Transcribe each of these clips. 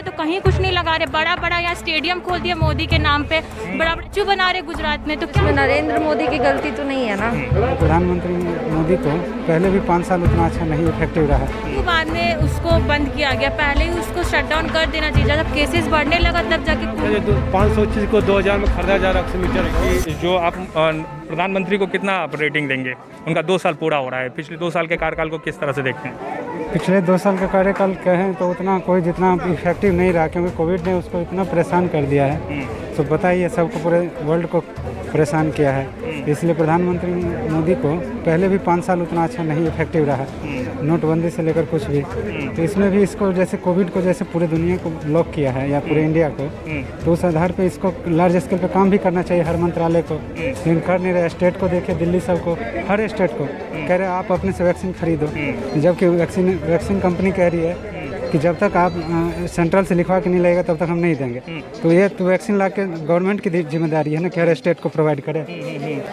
तो कहीं कुछ नहीं लगा रहे, बड़ा बड़ा यहाँ स्टेडियम खोल दिया मोदी के नाम पे, बड़ा बड़ा क्यों बना रहे गुजरात में, तो क्या नरेंद्र मोदी की गलती तो नहीं है ना। प्रधानमंत्री मोदी को पहले भी 5 साल उतना अच्छा नहीं इफेक्टिव रहा। क्यों बाद में उसको बंद किया गया, पहले ही उसको शट डाउन कर देना चाहिए, जब केसेस बढ़ने लगा तब जाके 500 चीज़ को 2000 में खरीदा जा रहा है ऑक्सीमीटर। जो आप प्रधानमंत्री को कितना आप रेटिंग देंगे? उनका 2 साल पूरा हो रहा है, पिछले 2 साल के कार्यकाल को किस तरह से देखते हैं? पिछले 2 साल का कार्यकाल कहें तो उतना कोई जितना इफेक्टिव नहीं रहा, क्योंकि कोविड ने उसको इतना परेशान कर दिया है। तो बताइए, सबको पूरे वर्ल्ड को परेशान किया है। इसलिए प्रधानमंत्री मोदी को पहले भी 5 साल उतना अच्छा नहीं इफेक्टिव रहा, नोटबंदी से लेकर कुछ भी। तो इसमें भी इसको जैसे कोविड को जैसे पूरे दुनिया को लॉक किया है या पूरे इंडिया को, तो उस आधार पे इसको लार्ज स्केल पे काम भी करना चाहिए हर मंत्रालय को, लेकिन कर नहीं रहे। स्टेट को देखिए, दिल्ली सबको, हर स्टेट को कह रहे आप अपने से वैक्सीन खरीदो, जबकि वैक्सीन कंपनी कह रही है कि जब तक आप सेंट्रल से लिखवा के नहीं लगेगा तब तक हम नहीं देंगे। तो ये तो वैक्सीन ला के गवर्नमेंट की जिम्मेदारी है ना कि हर स्टेट को प्रोवाइड करे,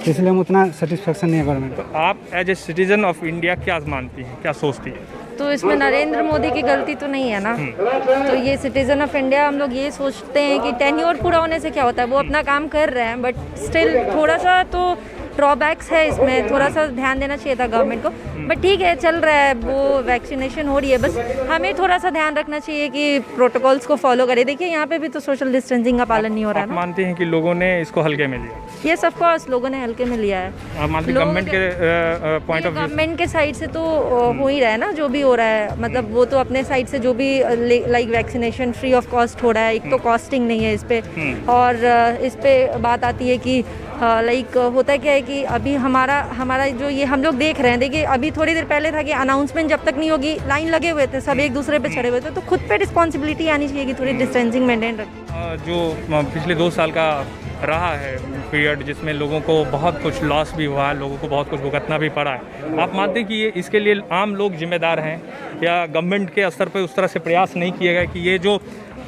इसलिए हम उतना सेटिस्फेक्शन नहीं है गवर्नमेंट। तो आप as a citizen of India क्या मानती हैं, क्या सोचती हैं? तो इसमें नरेंद्र मोदी की गलती तो नहीं है ना। तो ये सिटीजन ऑफ इंडिया, हम लोग ये सोचते हैं कि टेन्योर पूरा होने से क्या होता है, वो अपना काम कर रहे हैं, बट स्टिल थोड़ा सा तो ड्रॉबैक्स है इसमें, थोड़ा सा ध्यान देना चाहिए था गवर्नमेंट को। बट ठीक है, चल रहा है, वो वैक्सीनेशन हो रही है, बस हमें थोड़ा सा ध्यान रखना चाहिए कि प्रोटोकॉल्स को फॉलो करें। देखिए यहाँ पे भी तो सोशल डिस्टेंसिंग का पालन नहीं हो रहा है ना। मानते हैं कि लोगों ने इसको हल्के में लिया? यस, ऑफ कोर्स लोगों ने हल्के में लिया है। आप मानते हैं गवर्नमेंट के पॉइंट ऑफ व्यू? गवर्नमेंट के साइड से तो हो ही रहा है ना, जो भी हो रहा है, मतलब वो तो अपने साइड से जो भी like vaccination free of cost हो रहा है। एक तो कॉस्टिंग नहीं है इस पे, और इस पे बात आती है कि लाइक होता क्या है कि अभी हमारा जो ये हम लोग देख रहे हैं, देखिए अभी थोड़ी देर पहले था कि अनाउंसमेंट जब तक नहीं होगी, लाइन लगे हुए थे, सब एक दूसरे पे चढ़े हुए थे। तो खुद पे रिस्पॉन्सिबिलिटी आनी चाहिए कि थोड़ी डिस्टेंसिंग मेंटेन रखें। जो पिछले 2 साल का रहा है पीरियड, जिसमें लोगों को बहुत कुछ लॉस भी हुआ है, लोगों को बहुत कुछ भुगतना भी पड़ा है, आप मानते हैं कि ये इसके लिए आम लोग जिम्मेदार हैं, या गवर्नमेंट के स्तर पर उस तरह से प्रयास नहीं किया गया कि ये जो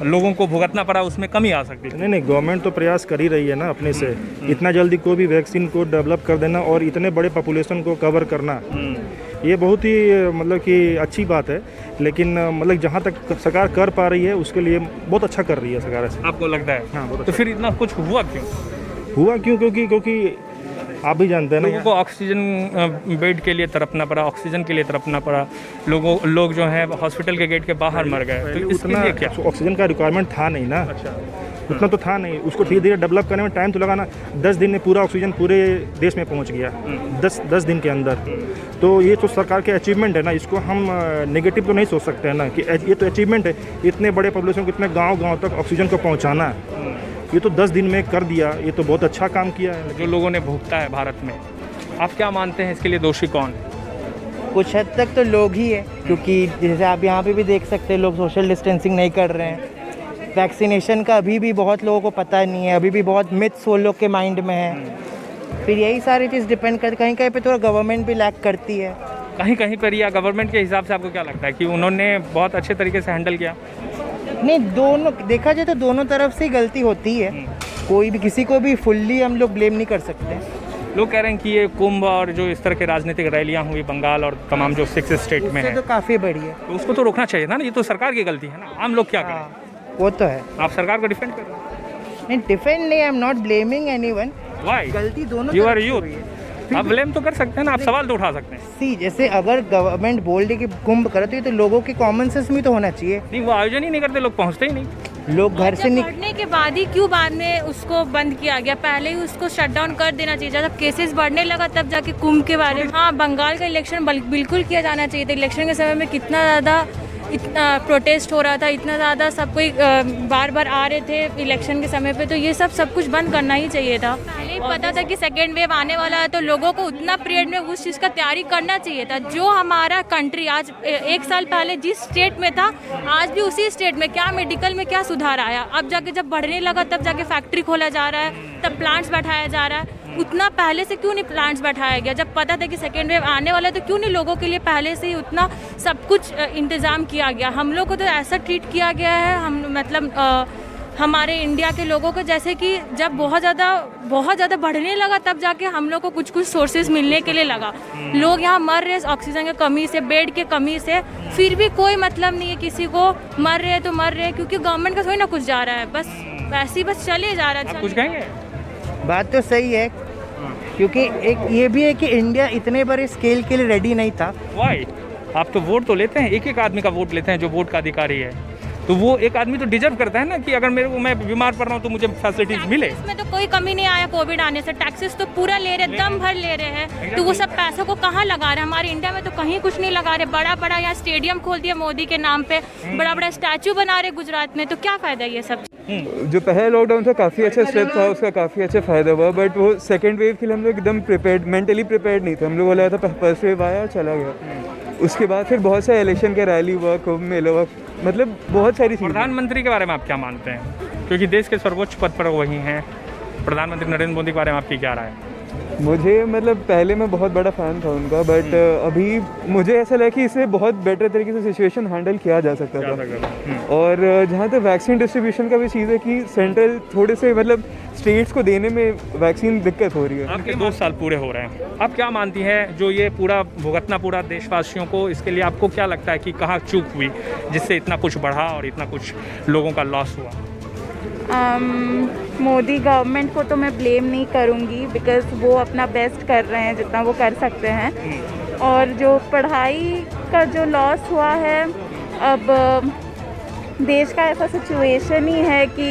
लोगों को भुगतना पड़ा उसमें कमी आ सकती है? नहीं, गवर्नमेंट तो प्रयास कर ही रही है ना अपने से। इतना जल्दी कोई भी वैक्सीन को डेवलप कर देना और इतने बड़े पॉपुलेशन को कवर करना, ये बहुत ही मतलब कि अच्छी बात है। लेकिन मतलब जहाँ तक सरकार कर पा रही है उसके लिए बहुत अच्छा कर रही है सरकार ऐसे। आपको लगता है? हाँ, बहुत तो फिर इतना कुछ हुआ क्यों? क्योंकि आप भी जानते हैं ना, लोगों को ऑक्सीजन बेड के लिए तड़पना पड़ा, ऑक्सीजन के लिए तड़पना पड़ा, लोग जो हैं हॉस्पिटल के गेट के बाहर मर गए। तो इसके लिए क्या ऑक्सीजन का रिक्वायरमेंट था नहीं ना। अच्छा, उतना तो था नहीं, उसको धीरे धीरे डेवलप करने में टाइम तो लगा ना। 10 दिन में पूरा ऑक्सीजन पूरे देश में पहुंच गया, 10 दिन के अंदर। तो ये तो सरकार के अचीवमेंट है ना, इसको हम नेगेटिव तो नहीं सोच सकते हैं ना कि ये तो अचीवमेंट है, इतने बड़े पॉपुलेशन को इतने गाँव तक ऑक्सीजन को पहुँचाना। ये तो 10 दिन में कर दिया, ये तो बहुत अच्छा काम किया है। जो लोगों ने भुगता है भारत में, आप क्या मानते हैं इसके लिए दोषी कौन? कुछ हद तक तो लोग ही है, क्योंकि जैसे आप यहाँ पे भी देख सकते हैं, लोग सोशल डिस्टेंसिंग नहीं कर रहे हैं। वैक्सीनेशन का अभी भी बहुत लोगों को पता नहीं है, अभी भी बहुत मिथ्स वो लोग के माइंड में है। फिर यही सारी चीज़ डिपेंड करती, कहीं कहीं पे थोड़ा गवर्नमेंट भी लैक करती है, कहीं कहीं पर। या गवर्नमेंट के हिसाब से आपको क्या लगता है कि उन्होंने बहुत अच्छे तरीके से हैंडल किया? नहीं, दोनों देखा जाए तो दोनों तरफ से ही गलती होती है। कोई भी किसी को भी फुल्ली हम लोग ब्लेम नहीं कर सकते। लोग कह रहे हैं कि ये कुंभ और जो इस तरह के राजनीतिक रैलियां हुई बंगाल और तमाम जो 6 स्टेट में है, तो काफ़ी बढ़िया, तो उसको तो रोकना चाहिए था ना। ये तो सरकार की गलती है ना, आम लोग क्या करें? वो तो है। आप सरकार को डिफेंड कर रहे हैं? नहीं, डिफेंड नहीं, I am not blaming anyone. Why? गलती दोनों यू आर तरफ से यूथ, हुई है। आप ब्लेम तो कर सकते हैं ना, आप सवाल तो उठा सकते हैं। सी, जैसे अगर गवर्नमेंट बोल रही कि कुंभ करो, तो ये तो लोगों के कॉमन सेंस में तो होना चाहिए। नहीं, वो आयोजन ही नहीं करते, लोग पहुंचते ही नहीं। लोग घर से बढ़ने के बाद ही क्यों बाद में उसको बंद किया गया, पहले ही उसको शट डाउन कर देना चाहिए, जब केसेस बढ़ने लगा तब जाके कुंभ के बारे में। हाँ, बंगाल का इलेक्शन बिल्कुल किया जाना चाहिए था। इलेक्शन के समय में कितना ज़्यादा इतना प्रोटेस्ट हो रहा था, इतना ज़्यादा सब कोई बार बार आ रहे थे इलेक्शन के समय पे, तो ये सब कुछ बंद करना ही चाहिए था। पहले ही पता था कि सेकेंड वेव आने वाला है, तो लोगों को उतना पीरियड में उस चीज़ का तैयारी करना चाहिए था। जो हमारा कंट्री आज 1 साल पहले जिस स्टेट में था, आज भी उसी स्टेट में क्या मेडिकल में क्या सुधार आया। अब जाके जब बढ़ने लगा तब जाके फैक्ट्री खोला जा रहा है, तब प्लांट्स बैठाया जा रहा है। उतना पहले से क्यों नहीं प्लांट्स बैठाया गया? जब पता था कि सेकेंड वेव आने वाला है, तो क्यों नहीं लोगों के लिए पहले से ही उतना सब कुछ इंतज़ाम किया गया? हम लोग को तो ऐसा ट्रीट किया गया है, हम मतलब हमारे इंडिया के लोगों को, जैसे कि जब बहुत ज़्यादा बढ़ने लगा तब जाके हम लोग को कुछ सोर्सेज मिलने के लिए लगा। लोग यहाँ मर रहे हैं ऑक्सीजन की कमी से, बेड की कमी से, फिर भी कोई मतलब नहीं है किसी को। मर रहे हैं तो मर रहे हैं, क्योंकि गवर्नमेंट का थोड़ी ना कुछ जा रहा है, बस वैसे ही बस चले जा रहा है। आप कुछ कहेंगे? बात तो सही है, क्योंकि एक ये भी है कि इंडिया इतने बड़े स्केल के लिए रेडी नहीं था। वाई? आप तो वोट तो लेते हैं, एक एक आदमी का वोट लेते हैं जो वोट का अधिकारी है, तो वो एक आदमी तो डिजर्व करता है ना कि अगर मैं बीमार पड़ रहा हूँ तो मुझे फैसिलिटीज मिले। इसमें तो कोई कमी नहीं आया कोविड आने से, टैक्सेस तो पूरा ले रहे, दम भर ले रहे हैं, तो वो सब पैसों को कहाँ लगा रहे हैं? हमारे इंडिया में तो कहीं कुछ नहीं लगा रहे। बड़ा यहाँ स्टेडियम खोल दिया मोदी के नाम पे, बड़ा स्टैचू बना रहे गुजरात में, तो क्या फायदा है ये सब? जो पहला लॉकडाउन था काफ़ी अच्छा स्टेप था, उसका काफ़ी अच्छा फ़ायदा हुआ, बट वो सेकेंड वेव के लिए हम लोग एकदम प्रिपेयर्ड, मेंटली प्रिपेयर्ड नहीं थे। हम लोग बोला था फर्स्ट वेव आया और चला गया, उसके बाद फिर बहुत सारे इलेक्शन का रैली हुआ, कुंभ मेला हुआ, मतलब बहुत सारी चीज़ें। प्रधानमंत्री के बारे में आप क्या मानते हैं, क्योंकि देश के सर्वोच्च पद पर वही हैं, प्रधानमंत्री नरेंद्र मोदी के बारे में आपकी क्या राय है? मुझे मतलब पहले मैं बहुत बड़ा फ़ैन था उनका, बट अभी मुझे ऐसा लगा कि इससे बहुत बेटर तरीके से सिचुएशन हैंडल किया जा सकता था। और जहाँ तक वैक्सीन डिस्ट्रीब्यूशन का भी चीज़ है कि सेंट्रल थोड़े से मतलब स्टेट्स को देने में वैक्सीन दिक्कत हो रही है। आपके 2 साल पूरे हो रहे हैं, आप क्या मानती हैं जो ये पूरा भुगतना पूरा देशवासियों को, इसके लिए आपको क्या लगता है कि कहाँ चूक हुई जिससे इतना कुछ बढ़ा और इतना कुछ लोगों का लॉस हुआ? मोदी गवर्नमेंट को तो मैं ब्लेम नहीं करूँगी, बिकॉज़ वो अपना बेस्ट कर रहे हैं जितना वो कर सकते हैं। और जो पढ़ाई का जो लॉस हुआ है, अब देश का ऐसा सिचुएशन ही है कि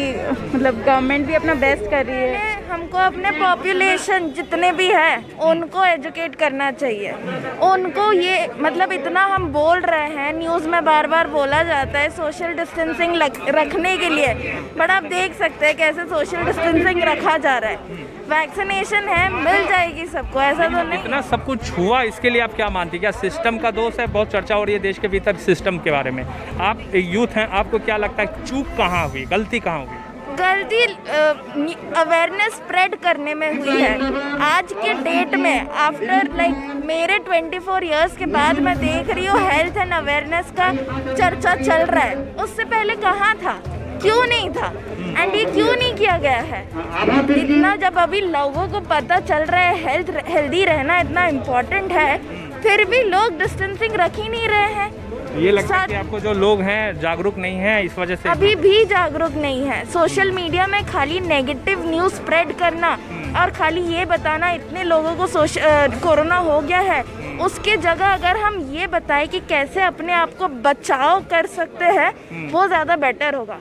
मतलब गवर्नमेंट भी अपना बेस्ट कर रही है। हमको अपने पॉपुलेशन जितने भी है उनको एजुकेट करना चाहिए। उनको ये मतलब इतना हम बोल रहे हैं, न्यूज़ में बार बार बोला जाता है सोशल डिस्टेंसिंग रखने के लिए, बट आप देख सकते हैं कैसे सोशल डिस्टेंसिंग रखा जा रहा है। वैक्सीनेशन है, मिल जाएगी सबको, ऐसा तो नहीं। इतना सब कुछ हुआ, इसके लिए आप क्या मानती हैं? क्या सिस्टम का दोष है? बहुत चर्चा हो रही है देश के भीतर सिस्टम के बारे में। आप यूथ हैं, आपको क्या लगता है चूक कहाँ हुई, गलती कहाँ हुई? गलती अवेयरनेस स्प्रेड करने में हुई है। आज के डेट में आफ्टर मेरे 24 इयर्स के बाद मैं देख रही हूँ हेल्थ एंड अवेयरनेस का चर्चा चल रहा है। उससे पहले कहाँ था, क्यों नहीं था, एंड ये क्यों नहीं किया गया है? इतना जब अभी लोगों को पता चल रहा है हेल्दी रहना इतना इम्पोर्टेंट है, फिर भी लोग डिस्टेंसिंग रख ही नहीं रहे हैं। ये लगता है कि आपको जो लोग हैं जागरूक नहीं हैं, इस वजह से अभी भी जागरूक नहीं है। सोशल मीडिया में खाली नेगेटिव न्यूज़ स्प्रेड करना और खाली ये बताना इतने लोगों को कोरोना हो गया है, उसके जगह अगर हम ये बताएं कि कैसे अपने आप को बचाव कर सकते हैं, वो ज़्यादा बेटर होगा।